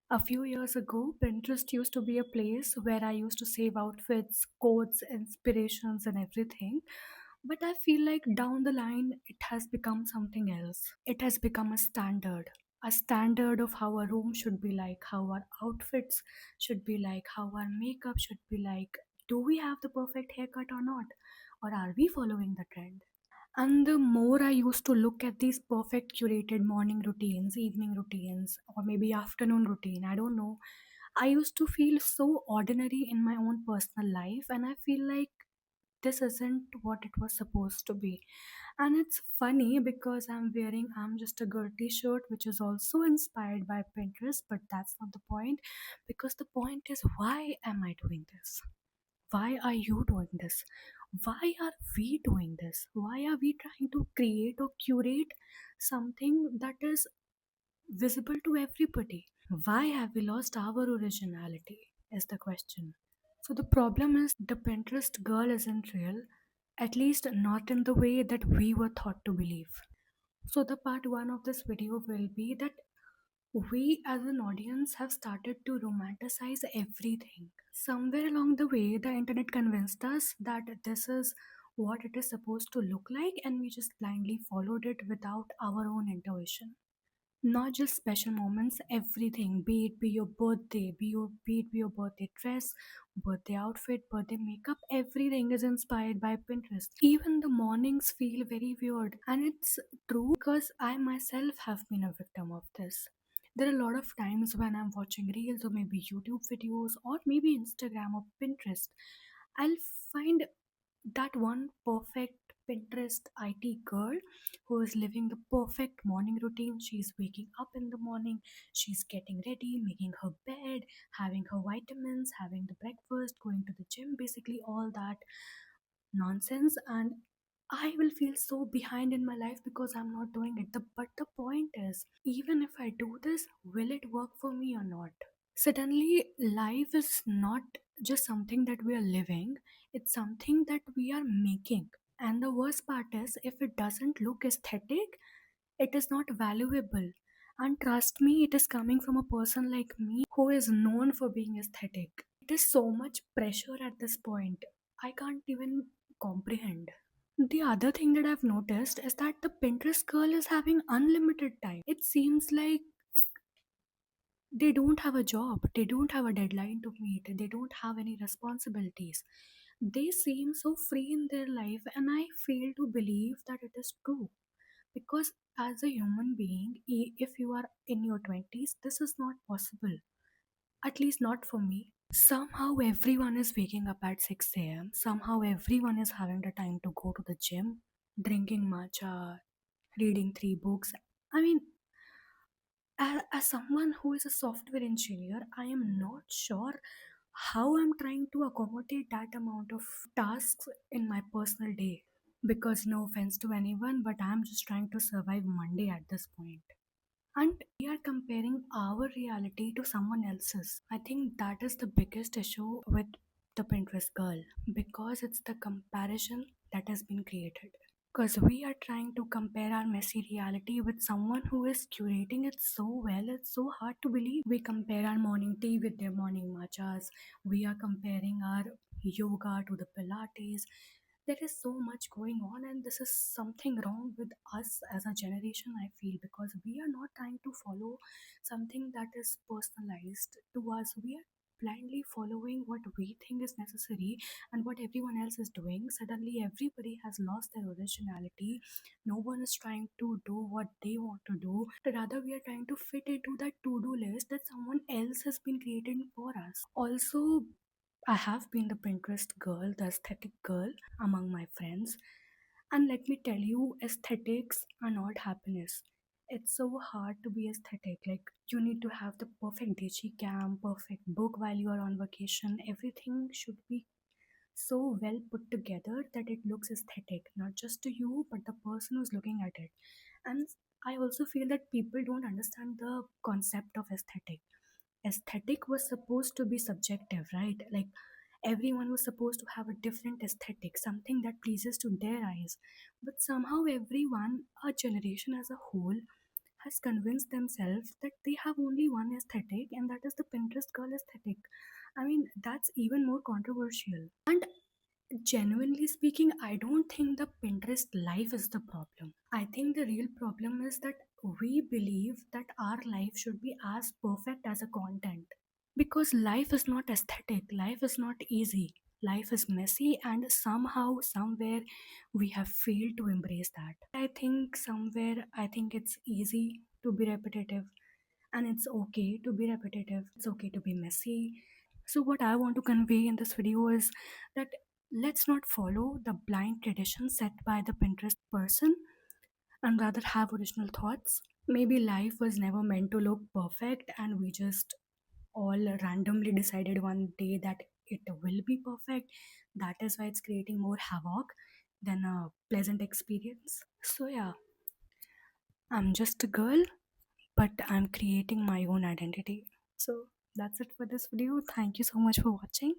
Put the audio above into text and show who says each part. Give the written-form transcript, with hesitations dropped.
Speaker 1: A few years ago, Pinterest used to be a place where I used to save outfits, quotes, inspirations, and everything. But I feel like down the line, it has become something else. It has become a standard of how a room should be like, how our outfits should be like, how our makeup should be like. Do we have the perfect haircut or not? Or are we following the trend? And the more I used to look at these perfect curated morning routines, evening routines, or maybe afternoon routine, I don't know, I used to feel so ordinary in my own personal life, and I feel like this isn't what it was supposed to be. And it's funny because I'm just a girl t-shirt, which is also inspired by Pinterest, but that's not the point. Because the point is, why am I doing this? Why are you doing this? Why are we doing this? Why are we trying to create or curate something that is visible to everybody? Why have we lost our originality? Is the question. So the problem is the Pinterest girl isn't real, at least not in the way that we were taught to believe. So the part one of this video will be that we as an audience have started to romanticize everything. Somewhere along the way, the internet convinced us that this is what it is supposed to look like, and we just blindly followed it without our own intuition. Not just special moments, everything, be your birthday, be it be your birthday dress, birthday outfit, birthday makeup, everything is inspired by Pinterest. Even the mornings feel very weird, and it's true because I myself have been a victim of this. There are a lot of times when I'm watching reels or maybe YouTube videos or maybe Instagram or Pinterest, I'll find that one perfect Pinterest IT girl who is living the perfect morning routine. She's waking up in the morning, she's getting ready, making her bed, having her vitamins, having the breakfast, going to the gym, basically all that nonsense. And I will feel so behind in my life because I'm not doing it. But the point is, even if I do this, will it work for me or not? Suddenly, life is not just something that we are living, it's something that we are making. And the worst part is, if it doesn't look aesthetic, it is not valuable. And trust me, it is coming from a person like me who is known for being aesthetic. It is so much pressure at this point. I can't even comprehend. The other thing that I've noticed is that the Pinterest girl is having unlimited time. It seems like they don't have a job, they don't have a deadline to meet, they don't have any responsibilities. They seem so free in their life, and I fail to believe that it is true. Because as a human being, if you are in your 20s, this is not possible. At least not for me. Somehow everyone is waking up at 6 a.m. Somehow everyone is having the time to go to the gym, drinking matcha, reading three books. I mean, as someone who is a software engineer, I am not sure how I'm trying to accommodate that amount of tasks in my personal day. Because no offense to anyone, but I'm just trying to survive Monday at this point. And we are comparing our reality to someone else's. I think that is the biggest issue with the Pinterest girl, because it's the comparison that has been created. Because we are trying to compare our messy reality with someone who is curating it so well, it's so hard to believe. We compare our morning tea with their morning matchas. We are comparing our yoga to the Pilates. There is so much going on, and this is something wrong with us as a generation, I feel, because we are not trying to follow something that is personalized to us. We are blindly following what we think is necessary and what everyone else is doing. Suddenly, everybody has lost their originality. No one is trying to do what they want to do. Rather, we are trying to fit into that to do list that someone else has been creating for us. Also, I have been the Pinterest girl, the aesthetic girl among my friends. And let me tell you, aesthetics are not happiness. It's so hard to be aesthetic. Like, you need to have the perfect digi cam, perfect book while you are on vacation. Everything should be so well put together that it looks aesthetic, not just to you, but the person who's looking at it. And I also feel that people don't understand the concept of aesthetic. Aesthetic was supposed to be subjective, right? Like, everyone was supposed to have a different aesthetic, something that pleases to their eyes. But somehow, everyone, our generation as a whole, has convinced themselves that they have only one aesthetic, and that is the Pinterest girl aesthetic. I mean, that's even more controversial. And genuinely speaking, I don't think the Pinterest life is the problem. I think the real problem is that we believe that our life should be as perfect as a content. Because life is not aesthetic, life is not easy, life is messy, and somehow, somewhere, we have failed to embrace that. I think somewhere, I think it's easy to be repetitive, and it's okay to be repetitive, it's okay to be messy. So, what I want to convey in this video is that let's not follow the blind tradition set by the Pinterest person and rather have original thoughts. Maybe life was never meant to look perfect, and we just all randomly decided one day that it will be perfect. That is why it's creating more havoc than a pleasant experience. So, yeah, I'm just a girl, but I'm creating my own identity. So, that's it for this video. Thank you so much for watching.